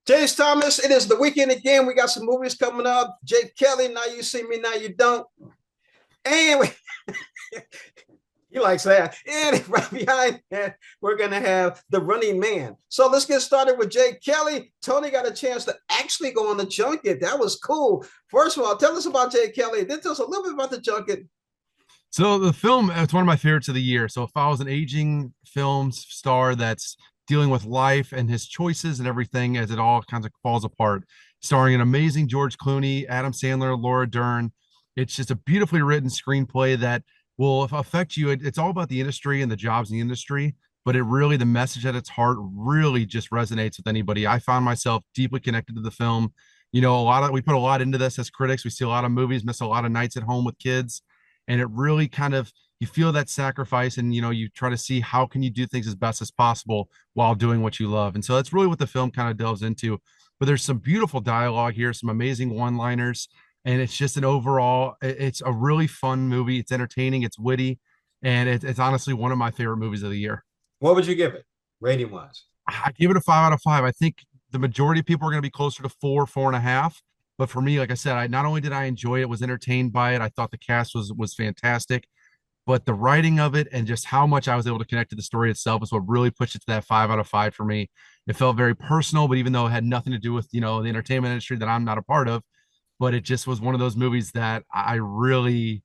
James Thomas, it is the weekend again. We got some movies coming up. Jake Kelly, Now You See Me, Now You Don't. And he likes that. And right behind that, we're going to have The Running Man. So let's get started with Jake Kelly. Tony got a chance to actually go on the junket. That was cool. First of all, tell us about Jake Kelly. Then tell us a little bit about the junket. So the film, it's one of my favorites of the year. So it follows an aging film star that's dealing with life and his choices and everything as it all kind of falls apart. Starring an amazing George Clooney, Adam Sandler, Laura Dern. It's just a beautifully written screenplay that will affect you. It's all about the industry and the jobs in the industry, but it really, the message at its heart really just resonates with anybody. I found myself deeply connected to the film. We put a lot into this as critics. We see a lot of movies, miss a lot of nights at home with kids, and it really kind of, you feel that sacrifice, and you try to see how can you do things as best as possible while doing what you love. And so that's really what the film kind of delves into. But there's some beautiful dialogue here, some amazing one liners, and it's just an overall, it's a really fun movie. It's entertaining, it's witty, and it's honestly one of my favorite movies of the year. What would you give it, rating wise? I give it a 5 out of 5. I think the majority of people are going to be closer to 4, 4.5. But for me, like I said, I not only did I enjoy it, was entertained by it. I thought the cast was fantastic, but the writing of it and just how much I was able to connect to the story itself is what really pushed it to that 5 out of 5 for me. It felt very personal, but even though it had nothing to do with the entertainment industry that I'm not a part of, but it just was one of those movies that I really,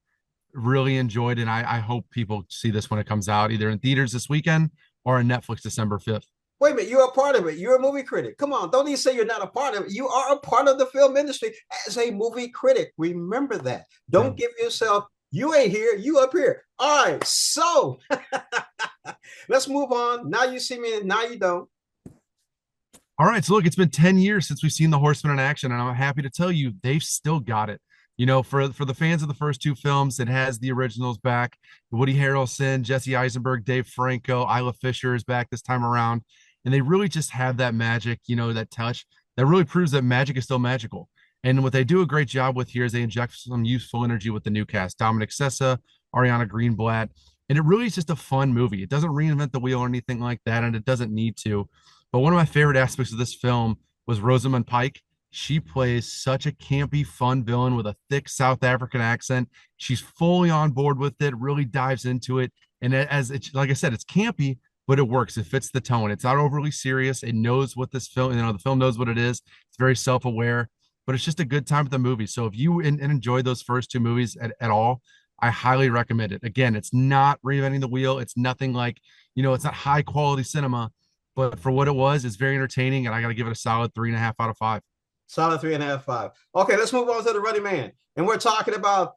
really enjoyed, and I hope people see this when it comes out, either in theaters this weekend or on Netflix December 5th. Wait a minute, you're a part of it. You're a movie critic. Come on, don't even say you're not a part of it. You are a part of the film industry as a movie critic. Remember that. Yeah. Don't give yourself, you ain't here, you up here. All right, so let's move on. Now you see me, now you don't. All right, so look, it's been 10 years since we've seen the Horsemen in action, and I'm happy to tell you they've still got it. For the fans of the first two films, it has the originals back. Woody Harrelson, Jesse Eisenberg, Dave Franco, Isla Fisher is back this time around, and they really just have that magic, that touch that really proves that magic is still magical. And what they do a great job with here is they inject some youthful energy with the new cast, Dominic Sessa, Ariana Greenblatt, and it really is just a fun movie. It doesn't reinvent the wheel or anything like that, and it doesn't need to. But one of my favorite aspects of this film was Rosamund Pike. She plays such a campy, fun villain with a thick South African accent. She's fully on board with it, really dives into it. And as it's like I said, it's campy, but it works. It fits the tone. It's not overly serious. It knows what this film, the film knows what it is. It's very self-aware, but it's just a good time at the movie. So if you enjoyed those first two movies at all, I highly recommend it. Again, it's not reinventing the wheel. It's nothing like, it's not high quality cinema, but for what it was, it's very entertaining, and I got to give it a solid 3.5 out of 5. Solid three and a half, five. Okay, let's move on to the Running Man. And we're talking about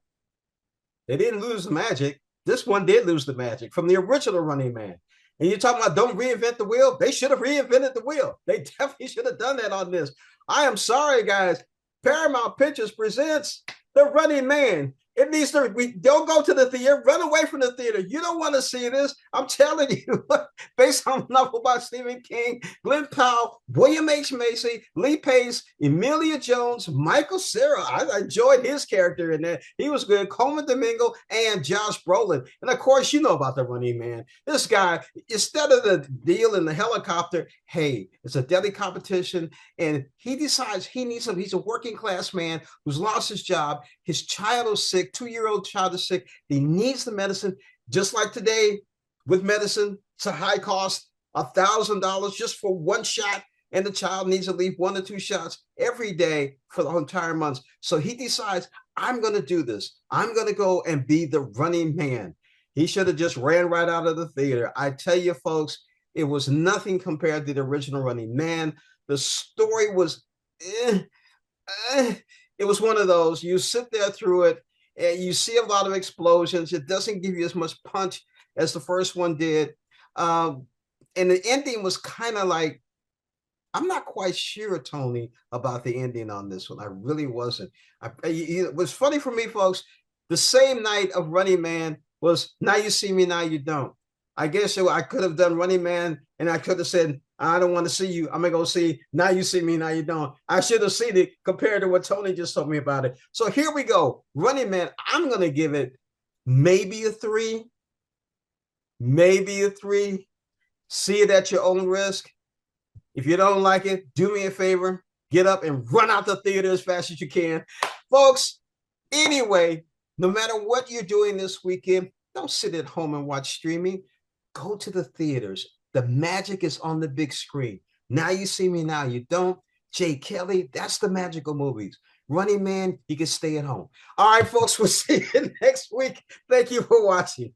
they didn't lose the magic. This one did lose the magic from the original Running Man. And you're talking about don't reinvent the wheel. They should have reinvented the wheel. They definitely should have done that on this. I am sorry, guys. Paramount Pictures presents The Running Man. It needs to, we don't go to the theater, run away from the theater. You don't want to see this. I'm telling you, based on a novel by Stephen King, Glenn Powell, William H. Macy, Lee Pace, Emilia Jones, Michael Cera. I enjoyed his character in that. He was good. Coleman Domingo and Josh Brolin. And of course, you know about the Running Man. This guy, instead of the deal in the helicopter, hey, it's a deadly competition. And he decides he needs some, he's a working class man who's lost his job. His child is sick, 2-year-old child is sick. He needs the medicine. Just like today with medicine, it's a high cost, $1,000 just for one shot. And the child needs at least 1 or 2 shots every day for the entire month. So he decides, I'm going to do this. I'm going to go and be the Running Man. He should have just ran right out of the theater. I tell you, folks, it was nothing compared to the original Running Man. The story was, it was one of those, you sit there through it and you see a lot of explosions. It doesn't give you as much punch as the first one did. And the ending was kind of like, I'm not quite sure, Tony, about the ending on this one. I really wasn't. It was funny for me, folks. The same night of Running Man was Now You See Me, Now You Don't. I guess I could have done Running Man and I could have said, I don't want to see you. I'm going to go see Now You See Me, Now You Don't. I should have seen it compared to what Tony just told me about it. So here we go. Running Man, I'm going to give it maybe a 3, maybe a 3. See it at your own risk. If you don't like it, do me a favor, get up and run out the theater as fast as you can. Folks, anyway, no matter what you're doing this weekend, don't sit at home and watch streaming. Go to the theaters. The magic is on the big screen. Now you see me, now you don't. Jay Kelly, that's the magical movies. Running Man, you can stay at home. All right, folks, we'll see you next week. Thank you for watching.